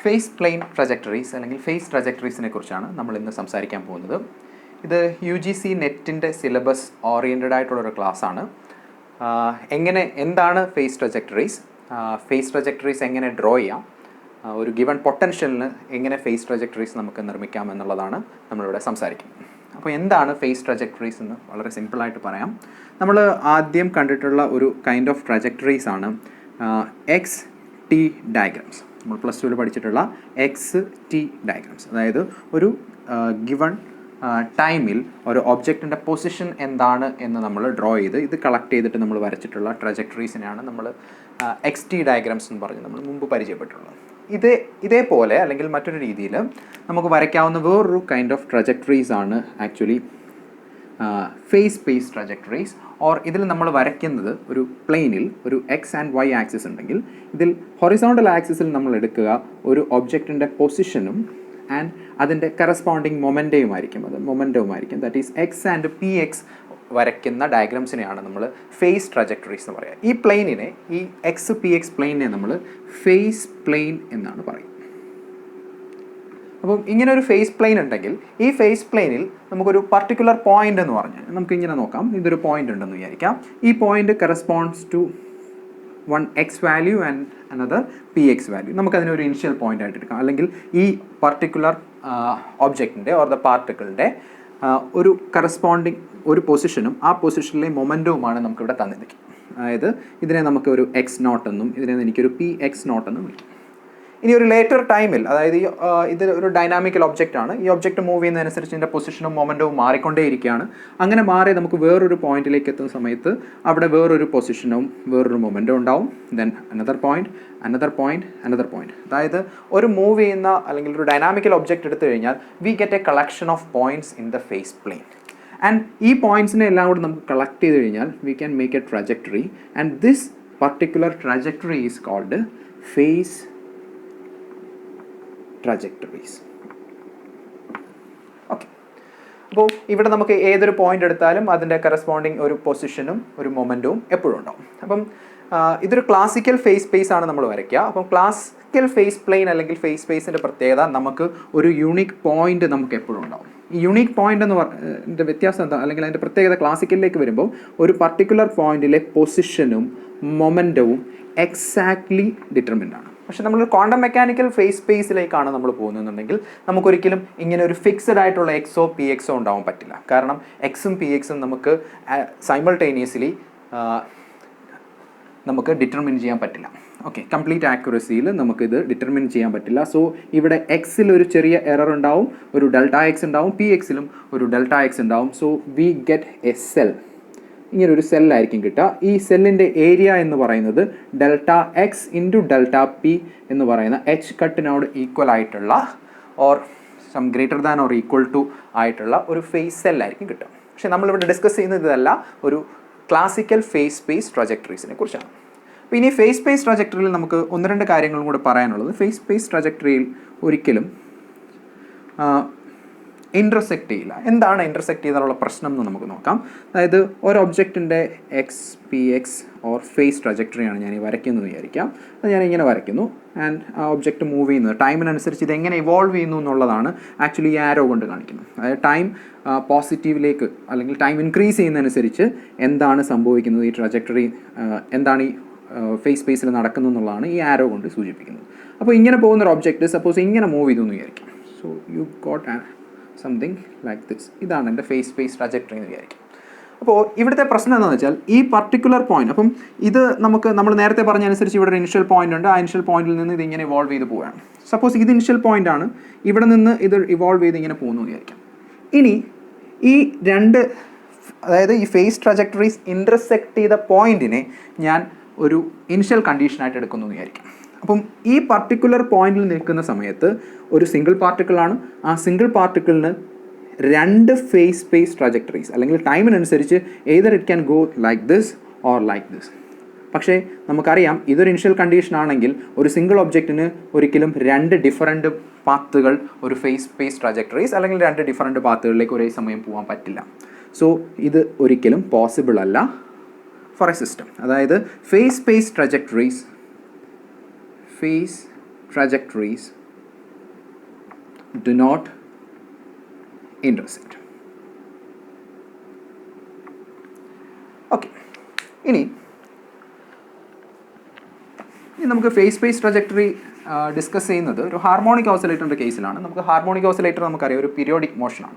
Face plain trajectories അല്ലെങ്കിൽ face ട്രജക്ടറീസിനെ കുറിച്ചാണ് നമ്മൾ ഇന്ന് സംസാരിക്കാൻ പോകുന്നത്. ഇത് UGC നെറ്റിൻ്റെ സിലബസ് ഓറിയൻറ്റഡ് ആയിട്ടുള്ളൊരു ക്ലാസ്സാണ്. എന്താണ് ഫേസ് ട്രജക്ടറീസ്, ഫേസ് ട്രജക്ടറീസ് എങ്ങനെ ഡ്രോ ചെയ്യാം, ഒരു ഗിവൺ പൊട്ടൻഷ്യലിന് എങ്ങനെ ഫേസ് ട്രജക്ടറീസ് നമുക്ക് നിർമ്മിക്കാം എന്നുള്ളതാണ് നമ്മളിവിടെ സംസാരിക്കുന്നത്. അപ്പോൾ എന്താണ് ഫേസ് ട്രജക്ടറീസ് എന്ന് വളരെ സിമ്പിളായിട്ട് പറയാം. നമ്മൾ ആദ്യം കണ്ടിട്ടുള്ള ഒരു കൈൻഡ് ഓഫ് ട്രജക്ടറീസ് ആണ് XT ഡയഗ്രാംസ്. നമ്മൾ പ്ലസ് ടുവിൽ പഠിച്ചിട്ടുള്ള XT ഡയഗ്രാംസ്. അതായത് ഒരു ഗിവൺ ടൈമിൽ ഒരു ഒബ്ജക്റ്റിൻ്റെ പൊസിഷൻ എന്താണ് എന്ന് നമ്മൾ ഡ്രോ ചെയ്ത് ഇത് കളക്ട് ചെയ്തിട്ട് നമ്മൾ വരച്ചിട്ടുള്ള ട്രജക്ടറീസിനെയാണ് നമ്മൾ XT ഡയഗ്രാംസ് എന്ന് പറഞ്ഞ് നമ്മൾ മുമ്പ് പരിചയപ്പെട്ടിട്ടുള്ളത്. ഇതേപോലെ അല്ലെങ്കിൽ മറ്റൊരു രീതിയിൽ നമുക്ക് വരയ്ക്കാവുന്ന വേറൊരു കൈൻഡ് ഓഫ് ട്രജക്ടറീസ് ആണ് actually face space trajectories. Or ഇതിൽ നമ്മൾ വരയ്ക്കുന്നത് ഒരു പ്ലെയിനിൽ ഒരു X ആൻഡ് Y ആക്സിസ് ഉണ്ടെങ്കിൽ ഇതിൽ ഹൊറിസോണ്ടൽ ആക്സിസിൽ നമ്മൾ എടുക്കുക ഒരു ഒബ്ജക്റ്റിൻ്റെ പൊസിഷനും ആൻഡ് അതിൻ്റെ കറസ്പോണ്ടിങ് മൊമെൻറ്റവുമായിരിക്കും. That is X and PX വരയ്ക്കുന്ന ഡയഗ്രാംസിനെയാണ് നമ്മൾ ഫേസ് ട്രജക്ടറീസ് എന്ന് പറയുക. ഈ പ്ലെയിനിനെ, ഈ XPX പ്ലെയിനിനെ നമ്മൾ ഫേസ് പ്ലെയിൻ എന്നാണ് പറയുക. അപ്പം ഇങ്ങനെ ഒരു ഫേസ് പ്ലെയിൻ ഉണ്ടെങ്കിൽ ഈ ഫേസ് പ്ലെയിനിൽ നമുക്കൊരു പർട്ടിക്കുലർ പോയിന്റ് എന്ന് പറഞ്ഞാൽ നമുക്കിങ്ങനെ നോക്കാം. ഇതൊരു പോയിന്റ് ഉണ്ടെന്ന് വിചാരിക്കാം. ഈ point corresponds to one X value and another PX value. നമുക്കതിനൊരു ഇനിഷ്യൽ പോയിന്റ് ആയിട്ട് എടുക്കാം. അല്ലെങ്കിൽ ഈ പർട്ടിക്കുലർ ഒബ്ജക്റ്റിൻ്റെ ഓർ ദ പാർട്ടിക്കിളിൻ്റെ ഒരു കറസ്പോണ്ടിങ് ഒരു പൊസിഷനും ആ പൊസിഷനിലെ മൊമെൻറ്റവുമാണ് നമുക്കിവിടെ തന്നിരിക്കും. അതായത് ഇതിനെ നമുക്ക് ഒരു X0 എന്നും ഇതിനെ എനിക്കൊരു PX0 എന്നും വിളിക്കും. ഇനി ഒരു ലേറ്റർ ടൈമിൽ, അതായത് ഇത് ഒരു ഡൈനാമിക്കൽ ഒബ്ജക്റ്റാണ്. ഈ ഒബ്ജക്റ്റ് മൂവ് ചെയ്യുന്നതനുസരിച്ച് ഇതിൻ്റെ പൊസിഷനും മൊമെൻറ്റവും മാറിക്കൊണ്ടേയിരിക്കുകയാണ്. അങ്ങനെ മാറി നമുക്ക് വേറൊരു പോയിന്റിലേക്ക് എത്തുന്ന സമയത്ത് അവിടെ വേറൊരു പൊസിഷനും വേറൊരു മൊമെൻറ്റും ഉണ്ടാവും. Then another point. അതായത് ഒരു മൂവ് ചെയ്യുന്ന അല്ലെങ്കിൽ ഒരു ഡൈനാമിക്കൽ ഒബ്ജക്റ്റ് എടുത്തു കഴിഞ്ഞാൽ we get a collection of points in the phase plane. And ഈ പോയിന്റ്സിനെ എല്ലാം കൂടി നമുക്ക് കളക്ട് ചെയ്ത് കഴിഞ്ഞാൽ we can make a trajectory. And this particular trajectory is called phase trajectories. Okay, അപ്പോൾ ഇവിടെ നമുക്ക് ഏതൊരു പോയിന്റ് എടുത്താലും അതിൻ്റെ കറസ്പോണ്ടിങ് ഒരു പൊസിഷനും ഒരു മൊമെൻറ്റവും എപ്പോഴും ഉണ്ടാവും. അപ്പം ഇതൊരു ക്ലാസിക്കൽ ഫേസ് സ്പേസ് ആണ് നമ്മൾ വരയ്ക്കുക. അപ്പം ക്ലാസിക്കൽ ഫേസ് പ്ലെയിൻ അല്ലെങ്കിൽ ഫേസ് സ്പേസിൻ്റെ പ്രത്യേകത നമുക്ക് ഒരു യൂണിക് പോയിന്റ് നമുക്ക് എപ്പോഴും ഉണ്ടാവും. ഈ യൂണിക് പോയിന്റ് എന്ന് പറഞ്ഞ വ്യത്യാസം എന്താ, അല്ലെങ്കിൽ അതിൻ്റെ പ്രത്യേകത ക്ലാസിക്കലിലേക്ക് വരുമ്പോൾ ഒരു പർട്ടിക്കുലർ പോയിന്റിലെ പൊസിഷനും മൊമെൻറ്റവും എക്സാക്ട്ലി ഡിറ്റർമിൻഡ് ആണ്. പക്ഷേ നമ്മളൊരു ക്വാണ്ടം മെക്കാനിക്കൽ ഫേസ് സ്പേസിലേക്കാണ് നമ്മൾ പോകുന്നതെന്നുണ്ടെങ്കിൽ നമുക്കൊരിക്കലും ഇങ്ങനെ ഒരു ഫിക്സഡ് ആയിട്ടുള്ള XO PXO ഉണ്ടാവാൻ പറ്റില്ല. കാരണം Xഉം PXഉം നമുക്ക് സൈമൾട്ടേനിയസ്ലി നമുക്ക് ഡിറ്റർമിൻ ചെയ്യാൻ പറ്റില്ല. ഓക്കെ, കംപ്ലീറ്റ് ആക്യുറസിയിൽ നമുക്കിത് ഡിറ്റർമിൻ ചെയ്യാൻ പറ്റില്ല. സോ ഇവിടെ Xൽ ഒരു ചെറിയ എറർ ഉണ്ടാവും, ഒരു Δx ഉണ്ടാവും, PXലും ഒരു Δx ഉണ്ടാവും. So we get A cell. ഇങ്ങനൊരു സെല്ലായിരിക്കും കിട്ടുക. ഈ സെല്ലിൻ്റെ ഏരിയ എന്ന് പറയുന്നത് Δx ഇൻറ്റു Δp എന്ന് പറയുന്ന H കട്ടിനോട് ഈക്വൽ ആയിട്ടുള്ള or some greater than or equal to ആയിട്ടുള്ള ഒരു ഫേസ് സെല്ലായിരിക്കും കിട്ടുക. പക്ഷേ നമ്മളിവിടെ ഡിസ്കസ് ചെയ്യുന്നത് ഇതല്ല, ഒരു ക്ലാസിക്കൽ ഫേസ് സ്പേസ് ട്രജക്ടറീസിനെ കുറിച്ചാണ്. അപ്പോൾ ഇനി ഫേസ് സ്പേസ് ട്രജക്ടറിയിൽ നമുക്ക് ഒന്ന് രണ്ട് കാര്യങ്ങളും കൂടെ പറയാനുള്ളത്. ഫേസ് സ്പേസ് ട്രജക്ടറിയിൽ ഒരിക്കലും ഇൻ്റർസെക്റ്റ് ചെയ്യില്ല. എന്താണ് ഇൻ്റർസെക്റ്റ് ചെയ്താലുള്ള പ്രശ്നം എന്ന് നമുക്ക് നോക്കാം. അതായത് ഒരു ഒബ്ജക്റ്റിൻ്റെ XPX ഓർ ഫേസ് ട്രജക്ടറിയാണ് ഞാൻ ഈ വരയ്ക്കുന്നത് വിചാരിക്കാം. അത് ഞാനിങ്ങനെ വരയ്ക്കുന്നു. ആൻഡ് ആ ഒബ്ജക്റ്റ് മൂവ് ചെയ്യുന്നത് ടൈമിനനുസരിച്ച് ഇതെങ്ങനെ ഇവോൾവ് ചെയ്യുന്നു എന്നുള്ളതാണ് ആക്ച്വലി ഈ ആരോ കൊണ്ട് കാണിക്കുന്നത്. അതായത് ടൈം പോസിറ്റീവിലേക്ക് അല്ലെങ്കിൽ ടൈം ഇൻക്രീസ് ചെയ്യുന്നതനുസരിച്ച് എന്താണ് സംഭവിക്കുന്നത്, ഈ ട്രജക്ടറി എന്താണ് ഈ ഫേസ് സ്പേസിൽ നടക്കുന്നത് എന്നുള്ളതാണ് ഈ ആരോ കൊണ്ട് സൂചിപ്പിക്കുന്നത്. അപ്പോൾ ഇങ്ങനെ പോകുന്നൊരു ഒബ്ജക്റ്റ് സപ്പോസ് ഇങ്ങനെ മൂവ് ചെയ്തു എന്ന് വിചാരിക്കാം. So you got something like this. ഇതാണ് എൻ്റെ ഫേസ് സ്പേസ് ട്രജക്ടറി എന്ന് വിചാരിക്കും. അപ്പോൾ ഇവിടുത്തെ പ്രശ്നം എന്താണെന്ന് വെച്ചാൽ ഈ പർട്ടിക്കുലർ പോയിന്റ്, അപ്പം ഇത് നമ്മൾ നേരത്തെ പറഞ്ഞ അനുസരിച്ച് ഇവിടെ ഒരു ഇനിഷ്യൽ പോയിന്റ് ഉണ്ട്. ആ ഇനിഷ്യൽ പോയിന്റിൽ നിന്ന് ഇത് ഇങ്ങനെ ഇവോൾവ് ചെയ്ത് പോവുകയാണ്. സപ്പോസ് ഇത് ഇനിഷ്യൽ പോയിന്റ് ആണ്, ഇവിടെ നിന്ന് ഇത് ഇവോൾവ് ചെയ്ത് ഇങ്ങനെ പോകുന്നു വിചാരിക്കാം. ഇനി ഈ രണ്ട്, അതായത് ഈ ഫേസ് ട്രജക്ടറീസ് ഇൻ്റർസെക്റ്റ് ചെയ്ത പോയിന്റിനെ ഞാൻ ഒരു ഇനിഷ്യൽ കണ്ടീഷനായിട്ട് എടുക്കുന്നു എന്ന് വിചാരിക്കാം. അപ്പം ഈ പർട്ടിക്കുലർ പോയിന്റിൽ നിൽക്കുന്ന സമയത്ത് ഒരു സിംഗിൾ പാർട്ടിക്കിളാണ്. ആ സിംഗിൾ പാർട്ടിക്കിളിന് രണ്ട് ഫേസ് സ്പേസ് ട്രജക്ടറീസ് അല്ലെങ്കിൽ ടൈമിനനുസരിച്ച് either it can go like this or like this. പക്ഷേ നമുക്കറിയാം ഇതൊരു ഇനിഷ്യൽ കണ്ടീഷൻ ആണെങ്കിൽ ഒരു സിംഗിൾ ഒബ്ജക്റ്റിന് ഒരിക്കലും രണ്ട് ഡിഫറൻറ്റ് പാത്തുകൾ ഒരു ഫേസ് സ്പേസ് ട്രജക്ടറീസ് അല്ലെങ്കിൽ രണ്ട് ഡിഫറൻറ്റ് പാത്തുകളിലേക്ക് ഒരേ സമയം പോകാൻ പറ്റില്ല. സോ ഇത് ഒരിക്കലും പോസിബിൾ അല്ല ഫോർ എ സിസ്റ്റം. അതായത് phase space trajectories do not intersect. Okay. ഇനി നമുക്ക് ഫേസ് സ്പേസ് ട്രജക്ടറി ഡിസ്കസ് ചെയ്യുന്നത് ഒരു ഹാർമോണിക് ഓസിലേറ്ററിൻ്റെ കേസിലാണ്. നമുക്ക് ഹാർമോണിക് ഓസിലേറ്റർ നമുക്കറിയാം ഒരു പീരിയോഡിക് മോഷനാണ്.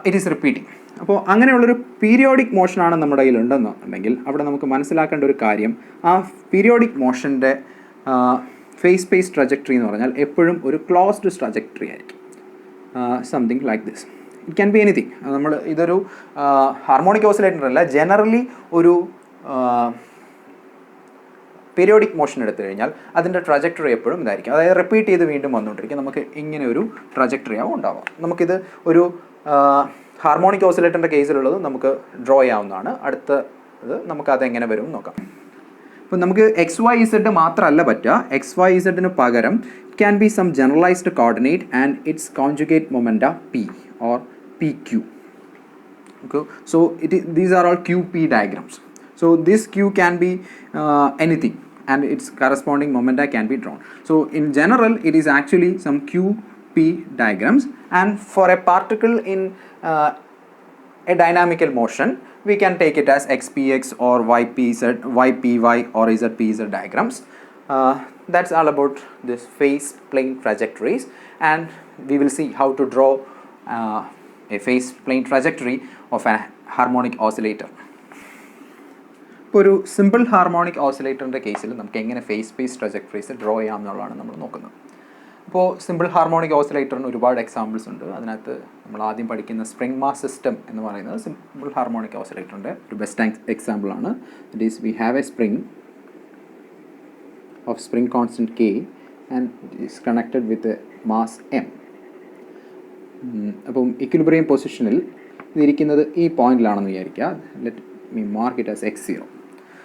It is repeating. അപ്പോൾ അങ്ങനെയുള്ളൊരു പീരിയോഡിക് മോഷനാണ് നമ്മുടെ കയ്യിൽ ഉണ്ടെന്നുണ്ടെങ്കിൽ അവിടെ നമുക്ക് മനസ്സിലാക്കേണ്ട ഒരു കാര്യം, ആ പീരിയോഡിക് മോഷൻ്റെ ഫേസ് സ്പേസ് ട്രജക്ടറി എന്ന് പറഞ്ഞാൽ എപ്പോഴും ഒരു ക്ലോസ്ഡ് ട്രജക്ടറി ആയിരിക്കും. Something like this. It can B anything. നമ്മൾ ഇതൊരു ഹാർമോണിക് ഓസിലേറ്റർ അല്ല, ജനറലി ഒരു പീരിയോഡിക് മോഷൻ എടുത്തു കഴിഞ്ഞാൽ അതിൻ്റെ ട്രജക്ടറി എപ്പോഴും ഇതായിരിക്കും, അതായത് റിപ്പീറ്റ് ചെയ്ത് വീണ്ടും വന്നുകൊണ്ടിരിക്കും. നമുക്ക് ഇങ്ങനെ ഒരു ട്രജക്ടറി ആവും ഉണ്ടാവാം. നമുക്കിത് ഒരു ഹാർമോണിക് ഓസിലേറ്ററിൻ്റെ കേസിലുള്ളത് നമുക്ക് ഡ്രോ ചെയ്യാവുന്നതാണ്. അടുത്തത് നമുക്കത് എങ്ങനെ വരും നോക്കാം. അപ്പോൾ നമുക്ക് എക്സ് വൈ ഇസഡ് മാത്രമല്ല പറ്റുക, എക്സ് വൈ ഇസഡിന് പകരം it can be some generalized coordinate and its conjugate momenta p or p q. Okay, so these are all QP diagrams. So this Q can be anything and its corresponding momenta can be drawn. So in general it is actually some QP diagrams, and for a particle in a dynamical motion we can take it as XPX or YPZ, YPY or ZPZ diagrams. That's all about this phase plane trajectories, and we will see how to draw a phase plane trajectory of a harmonic oscillator. ഇപ്പോൾ ഒരു simple harmonic ഓസിലേറ്ററിൻ്റെ കേസിൽ നമുക്ക് എങ്ങനെ face space trajectories draw ചെയ്യാം എന്നുള്ളതാണ് നമ്മൾ നോക്കുന്നത്. അപ്പോൾ സിമ്പിൾ ഹാർമോണിക് ഓസിലേറ്ററിന് ഒരുപാട് എക്സാമ്പിൾസ് ഉണ്ട്. അതിനകത്ത് നമ്മൾ ആദ്യം പഠിക്കുന്ന സ്പ്രിംഗ് മാസ് സിസ്റ്റം എന്ന് പറയുന്നത് സിമ്പിൾ ഹാർമോണിക് ഓസിലേറ്ററിൻ്റെ ഒരു ബെസ്റ്റ് എക്സാമ്പിളാണ്. It is we have A spring of spring constant K and it is connected with mass M. അപ്പം ഇക്വിലിബ്രിയം പൊസിഷനിൽ ഇതിരിക്കുന്നത് ഈ പോയിന്റിലാണെന്ന് വിചാരിക്കുക. Let me mark it as x0.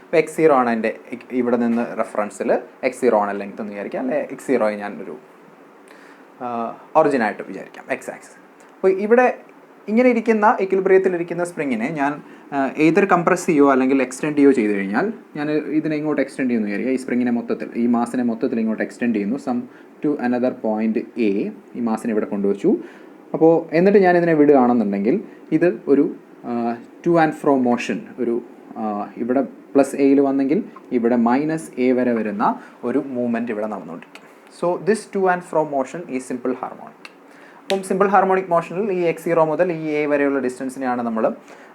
അപ്പോൾ x0 ആണ് എൻ്റെ ഇവിടെ നിന്ന് റെഫറൻസിൽ x0 ആണ് ലെങ്ത് എന്ന് വിചാരിക്കാം, അല്ലെ x0 ഞാൻ ഒരു ഒറിജിനായിട്ട് വിചാരിക്കാം, x ആക്സിസ്. അപ്പോൾ ഇവിടെ ഇങ്ങനെ ഇരിക്കുന്ന ഇക്വിലിബ്രിയത്തിലിരിക്കുന്ന സ്പ്രിങ്ങിനെ ഞാൻ ഏതൊരു കംപ്രസ് ചെയ്യുകയോ അല്ലെങ്കിൽ എക്സ്റ്റെൻഡ് ചെയ്യുകയോ ചെയ്ത് കഴിഞ്ഞാൽ, ഞാൻ ഇതിനെ ഇങ്ങോട്ട് എക്സ്റ്റെൻഡ് ചെയ്യുന്നു വിചാരിക്കുക. ഈ സ്പ്രിങ്ങിനെ മൊത്തത്തിൽ, ഈ മാസിനെ മൊത്തത്തിൽ ഇങ്ങോട്ട് എക്സ്റ്റെൻഡ് ചെയ്യുന്നു some to another point A. ഈ മാസിനെ ഇവിടെ കൊണ്ടുവച്ചു. അപ്പോൾ എന്നിട്ട് ഞാൻ ഇതിനെ വിടുകയാണെന്നുണ്ടെങ്കിൽ ഇത് ഒരു ടു ആൻഡ് ഫ്രോ മോഷൻ, ഒരു ഇവിടെ +A വന്നെങ്കിൽ ഇവിടെ -A വരെ വരുന്ന ഒരു മൂവ്മെൻറ്റ് ഇവിടെ നടന്നുകൊണ്ടിരിക്കും. So this to and fro motion ഈ സിമ്പിൾ ഹാർമോണിക്. അപ്പം സിമ്പിൾ ഹാർമോണിക് മോഷനിൽ ഈ x0 മുതൽ ഈ A വരെയുള്ള ഡിസ്റ്റൻസിനെയാണ് നമ്മൾ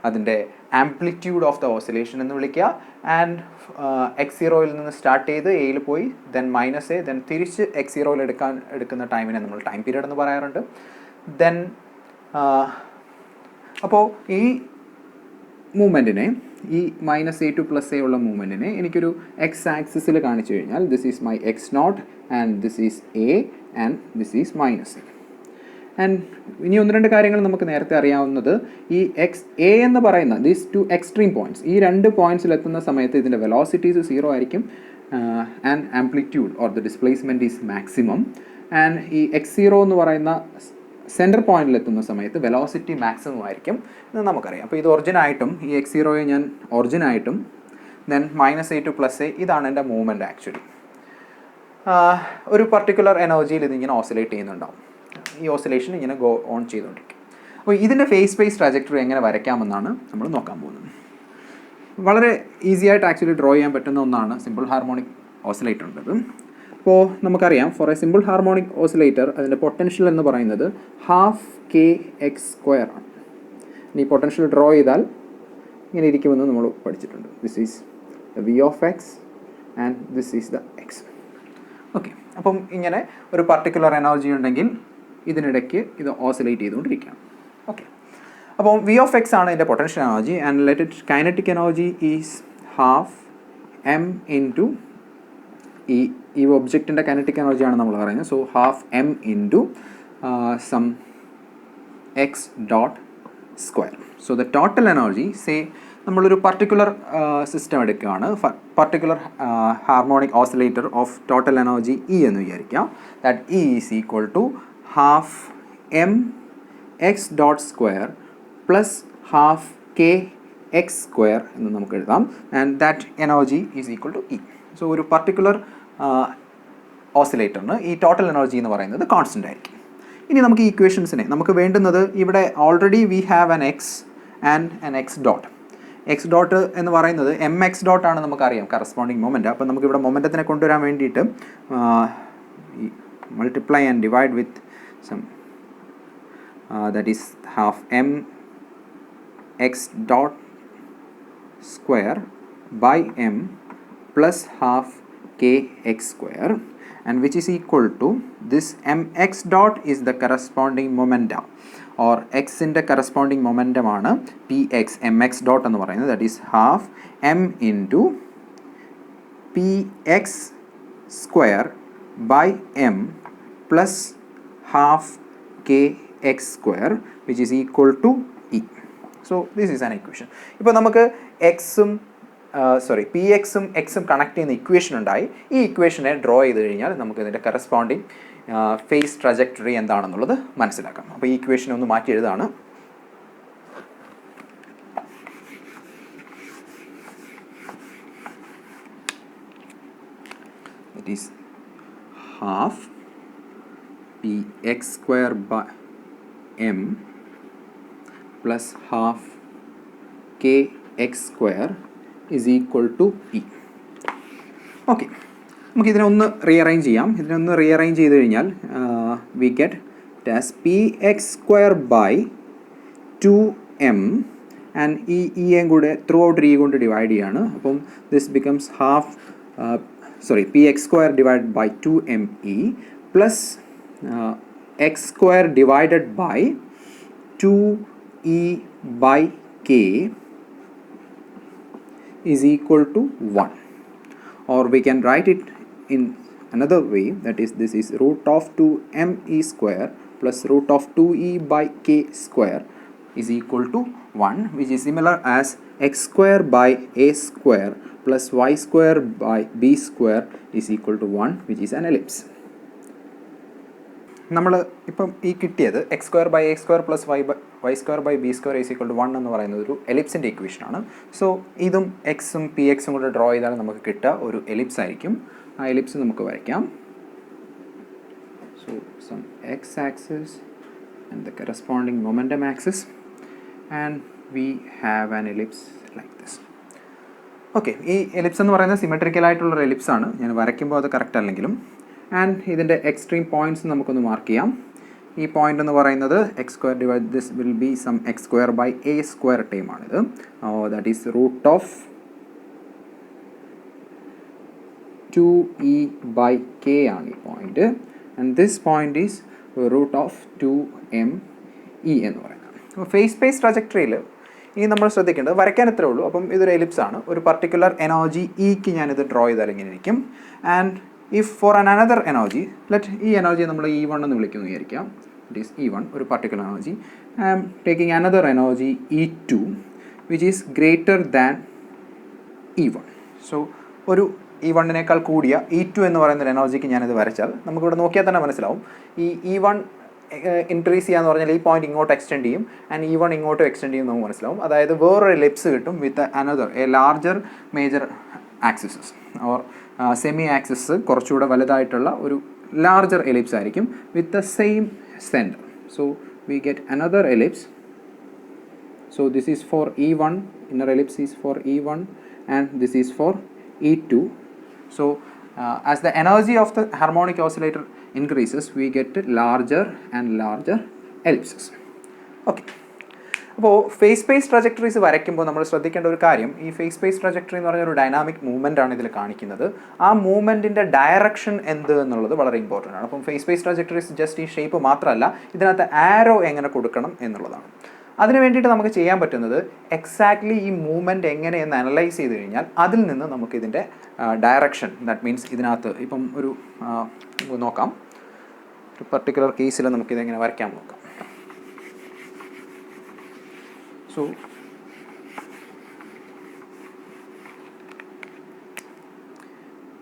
അതിൻ്റെ ആംപ്ലിറ്റ്യൂഡ് ഓഫ് ദ ഓസിലേഷൻ എന്ന് വിളിക്കുക. ആൻഡ് x0 നിന്ന് സ്റ്റാർട്ട് ചെയ്ത് A പോയി ദെൻ -A, ദെൻ തിരിച്ച് x0 എടുക്കുന്ന ടൈമിനെ നമ്മൾ ടൈം പീരീഡ് എന്ന് പറയാറുണ്ട്. ദെൻ അപ്പോൾ ഈ മൂവ്മെൻറ്റിനെ, ഈ -A to +A ഉള്ള മൂവ്മെൻറ്റിനെ എനിക്കൊരു എക്സ് ആക്സിസിൽ കാണിച്ചു കഴിഞ്ഞാൽ this is my x0 and this is A and this is -A. And ഇനി ഒന്ന് രണ്ട് കാര്യങ്ങൾ നമുക്ക് നേരത്തെ അറിയാവുന്നത്, ഈ A എന്ന് പറയുന്ന ദീസ് ടു എക്സ്ട്രീം പോയിൻറ്റ്സ്, ഈ രണ്ട് പോയിൻറ്റ്സിൽ എത്തുന്ന സമയത്ത് ഇതിൻ്റെ വെലോസിറ്റീസ് 0 ആയിരിക്കും and amplitude or the displacement is maximum. And ഈ x0 എന്ന് പറയുന്ന സെൻറ്റർ പോയിന്റിൽ എത്തുന്ന സമയത്ത് വെലോസിറ്റി മാക്സിമം ആയിരിക്കും എന്ന് നമുക്കറിയാം. അപ്പോൾ ഇത് ഒറിജിനായിട്ടും ഈ x0യെ ഞാൻ ഒറിജിനായിട്ടും ദെൻ -A to +A ഇതാണ് എൻ്റെ മൂവ്മെൻറ്റ്. ആക്ച്വലി ഒരു പർട്ടിക്കുലർ എനർജിയിൽ ഇതിങ്ങനെ ഓസിലേറ്റ് ചെയ്യുന്നുണ്ടാവും. ഈ ഓസിലേഷൻ ഇങ്ങനെ ഗോ ഓൺ ചെയ്തുകൊണ്ടിരിക്കും. അപ്പോൾ ഇതിൻ്റെ ഫേസ് സ്പേസ് ട്രാജക്ടറി എങ്ങനെ വരയ്ക്കാമെന്നാണ് നമ്മൾ നോക്കാൻ പോകുന്നത്. വളരെ ഈസി ആയിട്ട് ആക്ച്വലി ഡ്രോ ചെയ്യാൻ പറ്റുന്ന ഒന്നാണ് സിമ്പിൾ ഹാർമോണിക് ഓസിലേറ്ററിൻ്റെത്. അപ്പോൾ നമുക്കറിയാം for a simple harmonic oscillator അതിൻ്റെ പൊട്ടൻഷ്യൽ എന്ന് പറയുന്നത് ½ ആണ്. ഇനി പൊട്ടൻഷ്യൽ ഡ്രോ ചെയ്താൽ ഇങ്ങനെ ഇരിക്കുമെന്ന് നമ്മൾ പഠിച്ചിട്ടുണ്ട്. This is V of x and this is the x. Okay, അപ്പം ഇങ്ങനെ ഒരു പർട്ടിക്കുലർ എനർജി ഉണ്ടെങ്കിൽ ഇതിനിടയ്ക്ക് ഇത് ഓസിലേറ്റ് ചെയ്തുകൊണ്ടിരിക്കുകയാണ്. ഓക്കെ, അപ്പോൾ V of x ആണ് ഇതിൻ്റെ potential energy and let it kinetic energy is ½ m into ഈ ഒബ്ജക്റ്റിൻ്റെ കൈനറ്റിക് എനർജിയാണ് നമ്മൾ പറയുന്നത്. So ½ m into sum x.2. So the total energy say നമ്മളൊരു പർട്ടിക്കുലർ സിസ്റ്റം എടുക്കുകയാണ്, particular harmonic oscillator of total energy E എന്ന് വിചാരിക്കാം. That E is equal to ½ m x.2 plus ½ k x2 എന്ന് നമുക്ക് എഴുതാം. And that energy is equal to E. So ഒരു particular ഓസിലേറ്ററിന് ഈ total energy എന്ന് പറയുന്നത് കോൺസ്റ്റൻ്റ് ആയിരിക്കും. ഇനി നമുക്ക് ഈ ഇക്വേഷൻസിനെ നമുക്ക് വേണ്ടുന്നത് ഇവിടെ already V have an X and an X dot. X dot എന്ന് പറയുന്നത് എം എക്സ് ഡോട്ട് ആണ് നമുക്കറിയാം കറസ്പോണ്ടിങ് മൊമെൻ്റ്. അപ്പോൾ നമുക്കിവിടെ മൊമെൻ്റത്തിനെ കൊണ്ടുവരാൻ വേണ്ടിയിട്ട് multiply and divide with some that is half m x dot square by m plus half k x square, and which is equal to this mx dot is the corresponding momentum or x in the corresponding momentum ആണ് px mx dot എന്ന് പറയുന്നത്. that is half m into px square by m plus half k x square, which is equal to E. So this is an equation. ഇപ്പോൾ നമുക്ക് P എക്സും എക്സും connect ചെയ്യുന്ന equation ഉണ്ടായി. ഈ ഇക്വേഷനെ ഡ്രോ ചെയ്ത് കഴിഞ്ഞാൽ നമുക്ക് ഇതിൻ്റെ കറസ്പോണ്ടിങ് ഫേസ് ട്രജക്ടറി എന്താണെന്നുള്ളത് മനസ്സിലാക്കാം. അപ്പോൾ ഈ ഇക്വേഷൻ ഒന്ന് മാറ്റി എഴുതാണ്. That is half px square by m plus half kx square is equal to E. Okay, നമുക്ക് ഇതിനെ ഒന്ന് റീഅറേഞ്ച് ചെയ്യാം. ഇതിനൊന്ന് റീഅറേഞ്ച് ചെയ്ത് കഴിഞ്ഞാൽ we get it as P X square by 2m and ഇയും കൂടെ ത്രൂ ഔട്ട് ഇ കൊണ്ട് ഡിവൈഡ് ചെയ്യാണ്. അപ്പം this becomes P X square divide by 2me plus x square divided by 2e by k is equal to 1, or we can write it in another way, that is this is root of 2me square plus root of 2e by k square is equal to 1, which is similar as x square by a square plus y square by b square is equal to 1, which is an ellipse. നമ്മൾ ഇപ്പം ഈ കിട്ടിയത് x square by x square plus y square by b square is equal to 1 എന്ന് പറയുന്നത് ഒരു എലിപ്സിൻ്റെ ഇക്വേഷനാണ്. So ഇതും എക്സും P എക്സും കൂടെ ഡ്രോ ചെയ്താൽ നമുക്ക് കിട്ടുക ഒരു എലിപ്സ് ആയിരിക്കും. ആ എലിപ്സ് നമുക്ക് വരയ്ക്കാം. So some x axis and the corresponding momentum axis and we have an ellipse like this. Okay, ഈ എലിപ്സ് എന്ന് പറയുന്നത് സിമെട്രിക്കലായിട്ടുള്ളൊരു എലിപ്സാണ്. ഞാൻ വരയ്ക്കുമ്പോൾ അത് കറക്റ്റ് അല്ലെങ്കിലും. ആൻഡ് ഇതിൻ്റെ എക്സ്ട്രീം പോയിൻറ്റ്സ് നമുക്കൊന്ന് മാർക്ക് ചെയ്യാം. ഈ പോയിൻ്റ് എന്ന് പറയുന്നത് X square divide this will be some X square by A square ടൈമാണിത്. That is root of 2e by K ആണ് ഈ point. And this point is root of 2me എന്ന് പറയുന്നത്. അപ്പോൾ ഫേസ് സ്പേസ് ട്രജക്ടറിയിൽ ഇനി നമ്മൾ ശ്രദ്ധിക്കേണ്ടത് വരയ്ക്കാൻ എത്രേ ഉള്ളൂ. അപ്പം ഇതൊരു എലിപ്സ് ആണ്. ഒരു പർട്ടിക്കുലർ എനർജി ഇക്ക് ഞാനിത് ഡ്രോ ചെയ്താൽ ഇങ്ങനെ ഇരിക്കും. And if for another energy, let ഈ എനർജി നമ്മൾ E1 എന്ന് വിളിക്കുന്നു വിചാരിക്കാം. ഇറ്റ് ഈസ് E1, ഒരു പർട്ടിക്കുലർ എനർജി. I am taking another energy E2 which is greater than E1. So ഒരു E1നേക്കാൾ കൂടിയ E2 എന്ന് പറയുന്ന ഒരു എനർജിക്ക് ഞാനിത് വരച്ചാൽ നമുക്കിവിടെ നോക്കിയാൽ തന്നെ മനസ്സിലാവും. ഈ E1 ഇൻക്രീസ് ചെയ്യാന്ന് പറഞ്ഞാൽ ഈ പോയിന്റ് ഇങ്ങോട്ട് എക്സ്റ്റെൻഡ് ചെയ്യും ആൻഡ് E1 ഇങ്ങോട്ട് എക്സ്റ്റെൻഡ് ചെയ്യും നമുക്ക് മനസ്സിലാവും. അതായത് വേറൊരു എലിപ്സ് കിട്ടും with another a larger major axes or semi axis കുറച്ചുകൂടെ വലുതായിട്ടുള്ള ഒരു ലാർജർ എലിപ്സ് ആയിരിക്കും with the same centre. So we get another ellipse. So this is for E1, inner ellipse is for E1 and this is for E2. So as the energy of the harmonic oscillator increases, we get larger and larger ellipses. Okay, അപ്പോൾ phase space trajectories വരയ്ക്കുമ്പോൾ നമ്മൾ ശ്രദ്ധിക്കേണ്ട ഒരു കാര്യം, ഈ face space trajectory എന്ന് പറഞ്ഞ ഒരു ഡൈനാമിക് മൂവ്മെൻ്റ് ആണ് ഇതിൽ കാണിക്കുന്നത്. ആ മൂവ്മെൻറ്റിൻ്റെ ഡയറക്ഷൻ എന്ത് എന്നുള്ളത് വളരെ ഇമ്പോർട്ടൻ്റ് ആണ്. അപ്പം ഫേസ് സ്പേസ് ട്രജക്ടറീസ് ജസ്റ്റ് ഈ ഷേപ്പ് മാത്രമല്ല, ഇതിനകത്ത് ആരോ എങ്ങനെ കൊടുക്കണം എന്നുള്ളതാണ്. അതിന് വേണ്ടിയിട്ട് നമുക്ക് ചെയ്യാൻ പറ്റുന്നത് എക്സാക്ട്ലി ഈ മൂവ്മെൻറ്റ് എങ്ങനെയെന്ന് അനലൈസ് ചെയ്ത് കഴിഞ്ഞാൽ അതിൽ നിന്ന് നമുക്ക് ഇതിൻ്റെ ഡയറക്ഷൻ, ദാറ്റ് മീൻസ് ഇതിനകത്ത് ഇപ്പം ഒരു നോക്കാം, ഒരു പർട്ടിക്കുലർ കേസിൽ നമുക്കിതെങ്ങനെ വരയ്ക്കാൻ നോക്കാം. So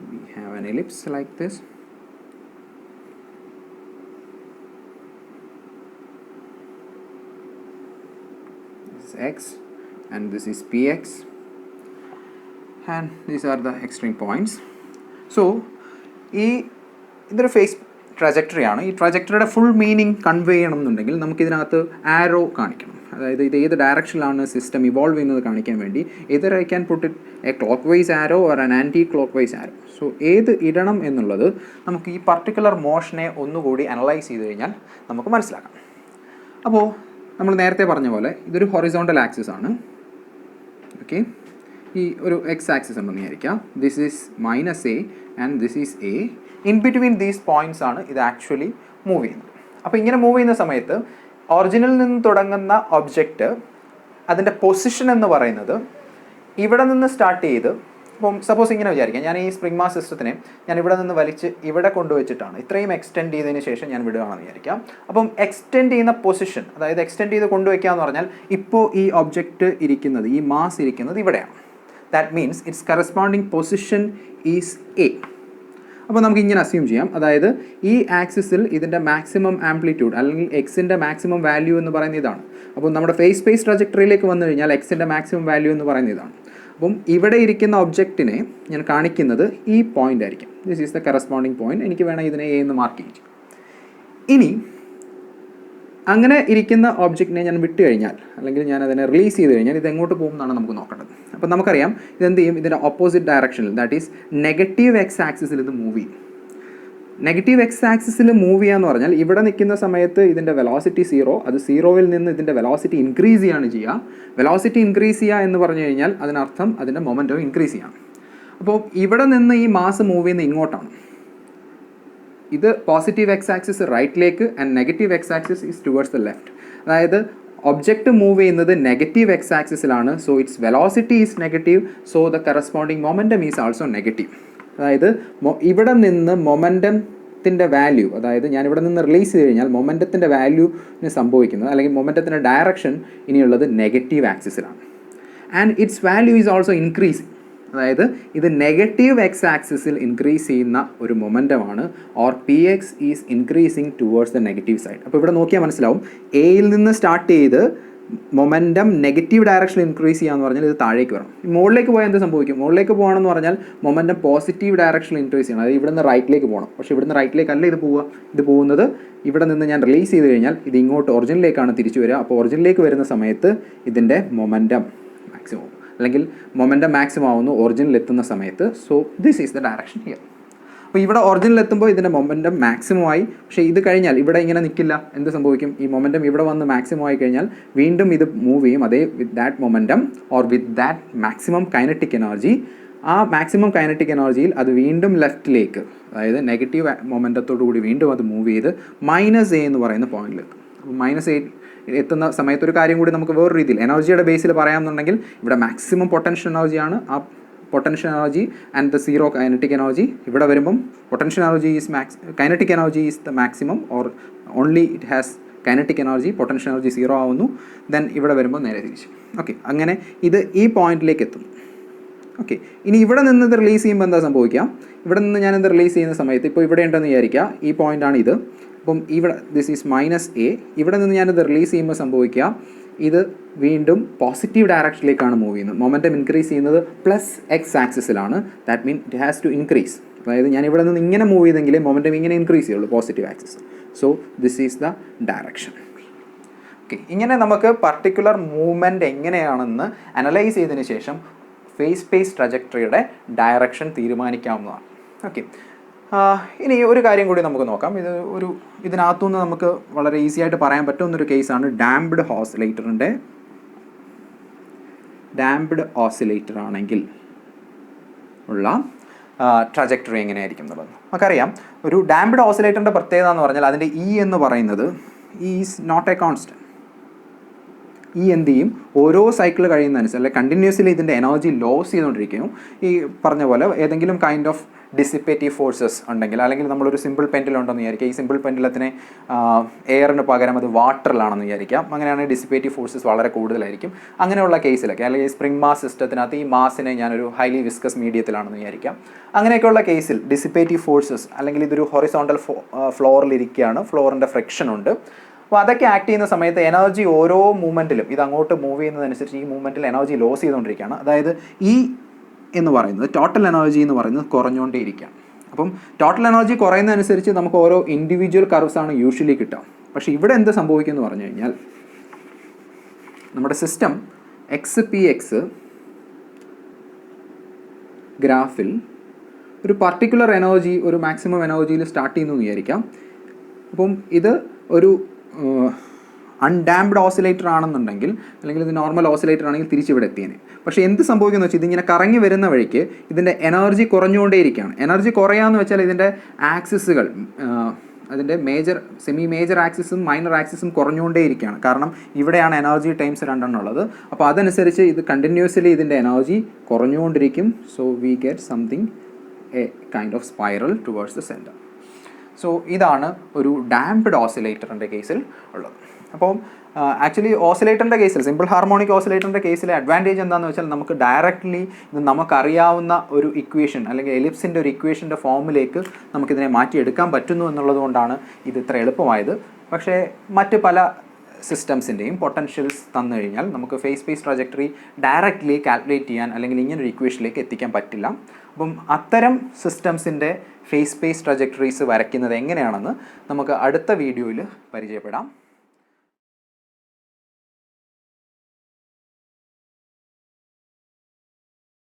we have an ellipse like this. This is x and this is px and these are the extreme points. So ഇതൊരു ഫേസ് ട്രജക്ടറി ആണ്. ഈ ട്രജക്ടറിയുടെ ഫുൾ മീനിങ് കൺവേ ചെയ്യണമെന്നുണ്ടെങ്കിൽ നമുക്കിതിനകത്ത് ആരോ കാണിക്കണം. അതായത് ഇത് ഏത് ഡയറക്ഷനിലാണ് സിസ്റ്റം ഇവോൾവ് ചെയ്യുന്നത് കാണിക്കാൻ വേണ്ടി either I can put it a clockwise arrow or an anti clockwise arrow. So ഏത് ഇടണം എന്നുള്ളത് നമുക്ക് ഈ പർട്ടിക്കുലർ മോഷനെ ഒന്നുകൂടി അനലൈസ് ചെയ്ത് കഴിഞ്ഞാൽ നമുക്ക് മനസ്സിലാക്കാം. അപ്പോൾ നമ്മൾ നേരത്തെ പറഞ്ഞ പോലെ ഇതൊരു ഹൊറിസോണ്ടൽ ആക്സിസ് ആണ്. ഓക്കെ, ഈ ഒരു എക്സ് ആക്സിസ് ഉണ്ടെന്ന് വിചാരിക്കാം. This is -a and this is a. In between these points ആണ് ഇത് ആക്ച്വലി മൂവ് ചെയ്യുന്നത്. അപ്പോൾ ഇങ്ങനെ മൂവ് ചെയ്യുന്ന സമയത്ത് ഒറിജിനിൽ നിന്ന് തുടങ്ങുന്ന ഒബ്ജക്റ്റ് അതിൻ്റെ പൊസിഷൻ എന്ന് പറയുന്നത് ഇവിടെ നിന്ന് സ്റ്റാർട്ട് ചെയ്ത്, ഇപ്പം സപ്പോസ് ഇങ്ങനെ വിചാരിക്കാം, ഞാൻ ഈ സ്പ്രിംഗ് മാസ് സിസ്റ്റത്തിനെ ഞാൻ ഇവിടെ നിന്ന് വലിച്ച് ഇവിടെ കൊണ്ടുവച്ചിട്ടാണ് ഇത്രയും എക്സ്റ്റെൻഡ് ചെയ്തതിന് ശേഷം ഞാൻ വിടുകയാണെന്ന് വിചാരിക്കാം. അപ്പം എക്സ്റ്റെൻഡ് ചെയ്യുന്ന പൊസിഷൻ, അതായത് എക്സ്റ്റെൻഡ് ചെയ്ത് കൊണ്ടുവയ്ക്കുക എന്ന് പറഞ്ഞാൽ ഇപ്പോൾ ഈ ഒബ്ജക്റ്റ് ഇരിക്കുന്നത്, ഈ മാസ് ഇരിക്കുന്നത് ഇവിടെയാണ്. That means it's corresponding position is A. അപ്പോൾ നമുക്ക് ഇങ്ങനെ അസ്യൂം ചെയ്യാം, അതായത് ഈ ആക്സിസിൽ ഇതിൻ്റെ മാക്സിമം ആംപ്ലിറ്റ്യൂഡ് അല്ലെങ്കിൽ എക്സിൻ്റെ മാക്സിമം വാല്യൂ എന്ന് പറയുന്നത് ഇതാണ്. അപ്പോൾ നമ്മുടെ ഫേസ് സ്പേസ് ട്രജക്ടറിയിലേക്ക് വന്നു കഴിഞ്ഞാൽ എക്സിൻ്റെ മാക്സിമം വാല്യൂ എന്ന് പറയുന്നത് ഇതാണ്. അപ്പം ഇവിടെ ഇരിക്കുന്ന ഒബ്ജക്റ്റിനെ ഞാൻ കാണിക്കുന്നത് ഈ പോയിൻ്റ് ആയിരിക്കും. This is the corresponding point. എനിക്ക് വേണം ഇതിനെ എ എന്ന് മാർക്ക് ചെയ്യും. ഇനി അങ്ങനെ ഇരിക്കുന്ന ഒബ്ജക്റ്റിനെ ഞാൻ വിട്ട് കഴിഞ്ഞാൽ, അല്ലെങ്കിൽ ഞാൻ അതിനെ റിലീസ് ചെയ്ത് കഴിഞ്ഞാൽ ഇത് എങ്ങോട്ട് പോകും എന്നാണ് നമുക്ക് നോക്കേണ്ടത്. അപ്പോൾ നമുക്കറിയാം ഇതെന്ത് ചെയ്യും, ഇതിൻ്റെ ഓപ്പോസിറ്റ് ഡയറക്ഷനിൽ, ദാറ്റ് ഈസ് നെഗറ്റീവ് എക്സ് ആക്സിസിൽ ഇത് മൂവ് ചെയ്യും. നെഗറ്റീവ് എക്സ് ആക്സിസിൽ മൂവ് ചെയ്യുക എന്ന് പറഞ്ഞാൽ ഇവിടെ നിൽക്കുന്ന സമയത്ത് ഇതിൻ്റെ വെലോസിറ്റി 0, അത് 0-ൽ നിന്ന് ഇതിൻ്റെ വെലോസിറ്റി ഇൻക്രീസ് ചെയ്യാണ് ചെയ്യുക. വെലോസിറ്റി ഇൻക്രീസ് ചെയ്യുക എന്ന് പറഞ്ഞു കഴിഞ്ഞാൽ അതിനർത്ഥം അതിൻ്റെ മൊമെൻറ്റം ഇൻക്രീസ് ചെയ്യണം. അപ്പോൾ ഇവിടെ നിന്ന് ഈ മാസ് മൂവ് ചെയ്യുന്നത് ഇങ്ങോട്ടാണ്. ഇത് പോസിറ്റീവ് എക്സ് ആക്സിസ് റൈറ്റിലേക്ക് and negative X axis is towards the left. അതായത് ഒബ്ജക്റ്റ് മൂവ് ചെയ്യുന്നത് നെഗറ്റീവ് എക്സ് ആക്സിസിലാണ്. So its velocity is negative, so the corresponding momentum is also negative. അതായത് ഇവിടെ നിന്ന് മൊമെൻറ്റത്തിൻ്റെ വാല്യൂ, അതായത് ഞാൻ ഇവിടെ നിന്ന് റിലീസ് ചെയ്ത് കഴിഞ്ഞാൽ മൊമെൻറ്റത്തിൻ്റെ വാല്യൂന് സംഭവിക്കുന്നത്, അല്ലെങ്കിൽ മൊമെൻറ്റത്തിൻ്റെ ഡയറക്ഷൻ ഇനിയുള്ളത് നെഗറ്റീവ് ആക്സിസിലാണ്. And its value is also increasing. അതായത് ഇത് നെഗറ്റീവ് എക്സ് ആക്സിസിൽ ഇൻക്രീസ് ചെയ്യുന്ന ഒരു മൊമെൻറ്റമാണ്, or P X is increasing towards the negative side. അപ്പോൾ ഇവിടെ നോക്കിയാൽ മനസ്സിലാവും, എയിൽ നിന്ന് സ്റ്റാർട്ട് ചെയ്ത് മൊമെൻറ്റം നെഗറ്റീവ് ഡയറക്ഷനിൽ ഇൻക്രീസ് ചെയ്യാന്ന് പറഞ്ഞാൽ ഇത് താഴേക്ക് വരണം. മുകളിലേക്ക് പോയാൽ എന്ത് സംഭവിക്കും? മുകളിലേക്ക് പോകണമെന്ന് പറഞ്ഞാൽ മൊമെൻറ്റം പോസിറ്റീവ് ഡയറക്ഷനിൽ ഇൻക്രീസ് ചെയ്യണം. അതായത് ഇവിടെ നിന്ന് റൈറ്റിലേക്ക് പോകണം. പക്ഷേ ഇവിടുന്ന് റൈറ്റിലേക്കല്ല ഇത് പോവുക. ഇത് പോകുന്നത് ഇവിടെ നിന്ന് ഞാൻ റിലീസ് ചെയ്ത് കഴിഞ്ഞാൽ ഇത് ഇങ്ങോട്ട് ഒറിജിനിലേക്കാണ് തിരിച്ചു വരിക. അപ്പോൾ ഒറിജിനിലേക്ക് വരുന്ന സമയത്ത് ഇതിൻ്റെ മൊമെൻറ്റം മാക്സിമം, അല്ലെങ്കിൽ മൊമെൻറ്റം മാക്സിമം ആവുന്നു ഒറിജിനിൽ എത്തുന്ന സമയത്ത്. So this is the direction here. അപ്പോൾ ഇവിടെ ഒറിജിനിൽ എത്തുമ്പോൾ ഇതിൻ്റെ മൊമെൻറ്റം മാക്സിമം ആയി. പക്ഷേ ഇത് കഴിഞ്ഞാൽ ഇവിടെ ഇങ്ങനെ നിൽക്കില്ല. എന്ത് സംഭവിക്കും? ഈ മൊമെൻറ്റം ഇവിടെ വന്ന് മാക്സിമം ആയി കഴിഞ്ഞാൽ വീണ്ടും ഇത് മൂവ് ചെയ്യും. അതേ with that momentum or with that maximum kinetic energy. ആ മാക്സിമം കൈനറ്റിക് എനർജിയിൽ അത് വീണ്ടും ലെഫ്റ്റിലേക്ക്, അതായത് നെഗറ്റീവ് മൊമെൻറ്റത്തോടു കൂടി വീണ്ടും അത് മൂവ് ചെയ്ത് -a എന്ന് പറയുന്ന പോയിന്റിലെത്തും. അപ്പോൾ -a എത്തുന്ന സമയത്ത് ഒരു കാര്യം കൂടി നമുക്ക് വേറൊരു രീതിയിൽ എനർജിയുടെ ബേസിൽ പറയാമെന്നുണ്ടെങ്കിൽ, ഇവിടെ മാക്സിമം പൊട്ടൻഷ്യൽ എനർജിയാണ്. ആ potential energy and the zero kinetic energy. ഇവിടെ വരുമ്പം potential energy is kinetic energy is the maximum, or only it has kinetic energy. Potential energy 0 ആവുന്നു. ദെൻ ഇവിടെ വരുമ്പോൾ നേരെ തിരിച്ച്. ഓക്കെ, അങ്ങനെ ഇത് ഈ പോയിന്റിലേക്ക് എത്തുന്നു. ഓക്കെ, ഇനി ഇവിടെ നിന്ന് ഇത് റിലീസ് ചെയ്യുമ്പോൾ എന്താ സംഭവിക്കാം? ഇവിടെ നിന്ന് ഞാനിത് റിലീസ് ചെയ്യുന്ന സമയത്ത് ഇപ്പോൾ ഇവിടെ ഉണ്ടെന്ന് വിചാരിക്കുക, ഈ പോയിൻ്റാണ് ഇത്. അപ്പം ഇവിടെ ദിസ് ഈസ് -a. ഇവിടെ നിന്ന് ഞാനിത് റിലീസ് ചെയ്യുമ്പോൾ സംഭവിക്കുക, ഇത് വീണ്ടും പോസിറ്റീവ് ഡയറക്ഷനിലേക്കാണ് മൂവ് ചെയ്യുന്നത്. മൊമെൻറ്റം ഇൻക്രീസ് ചെയ്യുന്നത് +x ആക്സിസിലാണ്. That mean it has to increase. അതായത് ഞാൻ ഇവിടെ നിന്ന് ഇങ്ങനെ മൂവ് ചെയ്തെങ്കിലേ മൊമെൻറ്റം ഇങ്ങനെ ഇൻക്രീസ് ചെയ്യുള്ളൂ, positive axis. So this is the direction. Okay, ഇങ്ങനെ നമുക്ക് പർട്ടിക്കുലർ മൂവ്മെൻറ്റ് എങ്ങനെയാണെന്ന് അനലൈസ് ചെയ്തതിന് ശേഷം ഫേസ് സ്പേസ് ട്രജക്ടറിയുടെ ഡയറക്ഷൻ തീരുമാനിക്കാവുന്നതാണ്. ഓക്കെ, ഇനി ഒരു കാര്യം കൂടി നമുക്ക് നോക്കാം. ഇതിനകത്തുനിന്ന് നമുക്ക് വളരെ ഈസി ആയിട്ട് പറയാൻ പറ്റുന്നൊരു കേസാണ് ഡാംപ്ഡ് ഓസിലേറ്റർ ആണെങ്കിൽ ഉള്ള ട്രജക്ടറി എങ്ങനെയായിരിക്കും എന്നുള്ളത് നമുക്കറിയാം. ഒരു ഡാംപ്ഡ് ഓസിലേറ്ററിൻ്റെ പ്രത്യേകത എന്ന് പറഞ്ഞാൽ അതിൻ്റെ എന്ന് പറയുന്നത് ഈസ് നോട്ട് എ കോൺസ്റ്റൻറ്റ്. എന്ത് ചെയ്യും? ഓരോ സൈക്കിൾ കഴിയുന്നതനുസരിച്ച്, അല്ലെങ്കിൽ കണ്ടിന്യൂസ്ലി ഇതിൻ്റെ എനർജി ലോസ് ചെയ്തുകൊണ്ടിരിക്കുന്നു. ഈ പറഞ്ഞ പോലെ ഏതെങ്കിലും കൈൻഡ് ഓഫ് ഡിസിപ്പേറ്റീവ് ഫോഴ്സസ് ഉണ്ടെങ്കിൽ, അല്ലെങ്കിൽ നമ്മളൊരു സിമ്പിൾ പെൻഡിലുണ്ടെന്ന് വിചാരിക്കുക. ഈ സിമ്പിൾ പെൻഡിലത്തിന് എയറിന് പകരം അത് വാട്ടറിലാണെന്ന് വിചാരിക്കാം. അങ്ങനെയാണെങ്കിൽ ഡിസിപ്പേറ്റീവ് ഫോഴ്സസ് വളരെ കൂടുതലായിരിക്കും. അങ്ങനെയുള്ള കേസിലൊക്കെ, അല്ലെങ്കിൽ സ്പ്രിംഗ് മാസ് സിസ്റ്റത്തിനകത്ത് ഈ മാസിനെ ഞാനൊരു ഹൈലി വിസ്കസ് മീഡിയത്തിലാണെന്ന് വിചാരിക്കാം. അങ്ങനെയൊക്കെയുള്ള കേസിൽ ഡിസിപ്പേറ്റീവ് ഫോഴ്സസ്, അല്ലെങ്കിൽ ഇതൊരു ഹൊറിസോണ്ടൽ ഫ്ലോറിലിരിക്കുകയാണ്, ഫ്ലോറിൻ്റെ ഫ്രിക്ഷൻ ഉണ്ട്. അപ്പോൾ അതൊക്കെ ആക്ട് ചെയ്യുന്ന സമയത്ത് എനർജി ഓരോ മൂവ്മെൻറ്റിലും, ഇത് അങ്ങോട്ട് മൂവ് ചെയ്യുന്നതനുസരിച്ച് ഈ മൂവ്മെൻറ്റിൽ എനർജി ലോസ് ചെയ്തുകൊണ്ടിരിക്കുകയാണ്. അതായത് എന്ന് പറയുന്നത് ടോട്ടൽ എനർജി എന്ന് പറയുന്നത് കുറഞ്ഞുകൊണ്ടേയിരിക്കുകയാണ്. അപ്പോൾ അപ്പം ടോട്ടൽ എനർജി കുറയുന്നതനുസരിച്ച് നമുക്ക് ഓരോ ഇൻഡിവിജ്വൽ കർവ്സാണ് യൂഷ്വലി കിട്ടുക. പക്ഷേ ഇവിടെ എന്ത് സംഭവിക്കുമെന്ന് പറഞ്ഞു കഴിഞ്ഞാൽ നമ്മുടെ സിസ്റ്റം XPX ഗ്രാഫിൽ ഒരു പർട്ടിക്കുലർ എനർജി, ഒരു മാക്സിമം എനർജിയിൽ സ്റ്റാർട്ട് ചെയ്യുന്നു എന്ന് വിചാരിക്കാം. അപ്പം ഇത് ഒരു അൺഡാംപ്ഡ് ഓസിലേറ്റർ ആണെന്നുണ്ടെങ്കിൽ, അല്ലെങ്കിൽ ഇത് നോർമൽ ഓസിലേറ്റർ ആണെങ്കിൽ തിരിച്ചിവിടെ എത്തിയേനെ. പക്ഷേ എന്ത് സംഭവിക്കുന്നു വെച്ചാൽ ഇതിങ്ങനെ കറങ്ങി വരുന്ന വഴിക്ക് ഇതിൻ്റെ എനർജി കുറഞ്ഞുകൊണ്ടേയിരിക്കുകയാണ്. എനർജി കുറയാന്ന് വെച്ചാൽ ഇതിൻ്റെ ആക്സിസുകൾ, അതിൻ്റെ സെമി മേജർ ആക്സിസും മൈനർ ആക്സിസും കുറഞ്ഞുകൊണ്ടേയിരിക്കുകയാണ്. കാരണം ഇവിടെയാണ് എനർജി ടൈംസ് രണ്ടെണ്ണം ഉള്ളത്. അപ്പോൾ അതനുസരിച്ച് ഇത് കണ്ടിന്യൂസ്ലി ഇതിൻ്റെ എനർജി കുറഞ്ഞുകൊണ്ടിരിക്കും. So we get something a kind of spiral towards the centre. സോ ഇതാണ് ഒരു ഡാംപ്ഡ് ഓസിലേറ്ററിൻ്റെ കേസിൽ ഉള്ളത്. അപ്പം ആക്ച്വലി ഓസിലേറ്ററിൻ്റെ കേസിൽ, സിമ്പിൾ ഹാർമോണിക് ഓസിലേറ്ററിൻ്റെ കേസിലെ അഡ്വാൻറ്റേജ് എന്താണെന്ന് വെച്ചാൽ നമുക്ക് ഡയറക്റ്റ്ലി ഇത് നമുക്കറിയാവുന്ന ഒരു ഇക്വേഷൻ അല്ലെങ്കിൽ എലിപ്സിൻ്റെ ഒരു ഇക്വേഷൻ്റെ ഫോമിലേക്ക് നമുക്കിതിനെ മാറ്റിയെടുക്കാൻ പറ്റുന്നു എന്നുള്ളത് കൊണ്ടാണ് ഇത് ഇത്ര എളുപ്പമായത്. പക്ഷേ മറ്റ് പല സിസ്റ്റംസിൻ്റെയും പൊട്ടൻഷ്യൽസ് തന്നു കഴിഞ്ഞാൽ നമുക്ക് face space trajectory directly calculate ചെയ്യാൻ അല്ലെങ്കിൽ ഇങ്ങനൊരു ഇക്വേഷനിലേക്ക് എത്തിക്കാൻ പറ്റില്ല. അപ്പം അത്തരം സിസ്റ്റംസിൻ്റെ ഫേസ് സ്പേസ് ട്രജക്ടറീസ് വരയ്ക്കുന്നത് എങ്ങനെയാണെന്ന് നമുക്ക് അടുത്ത വീഡിയോയിൽ പരിചയപ്പെടാം.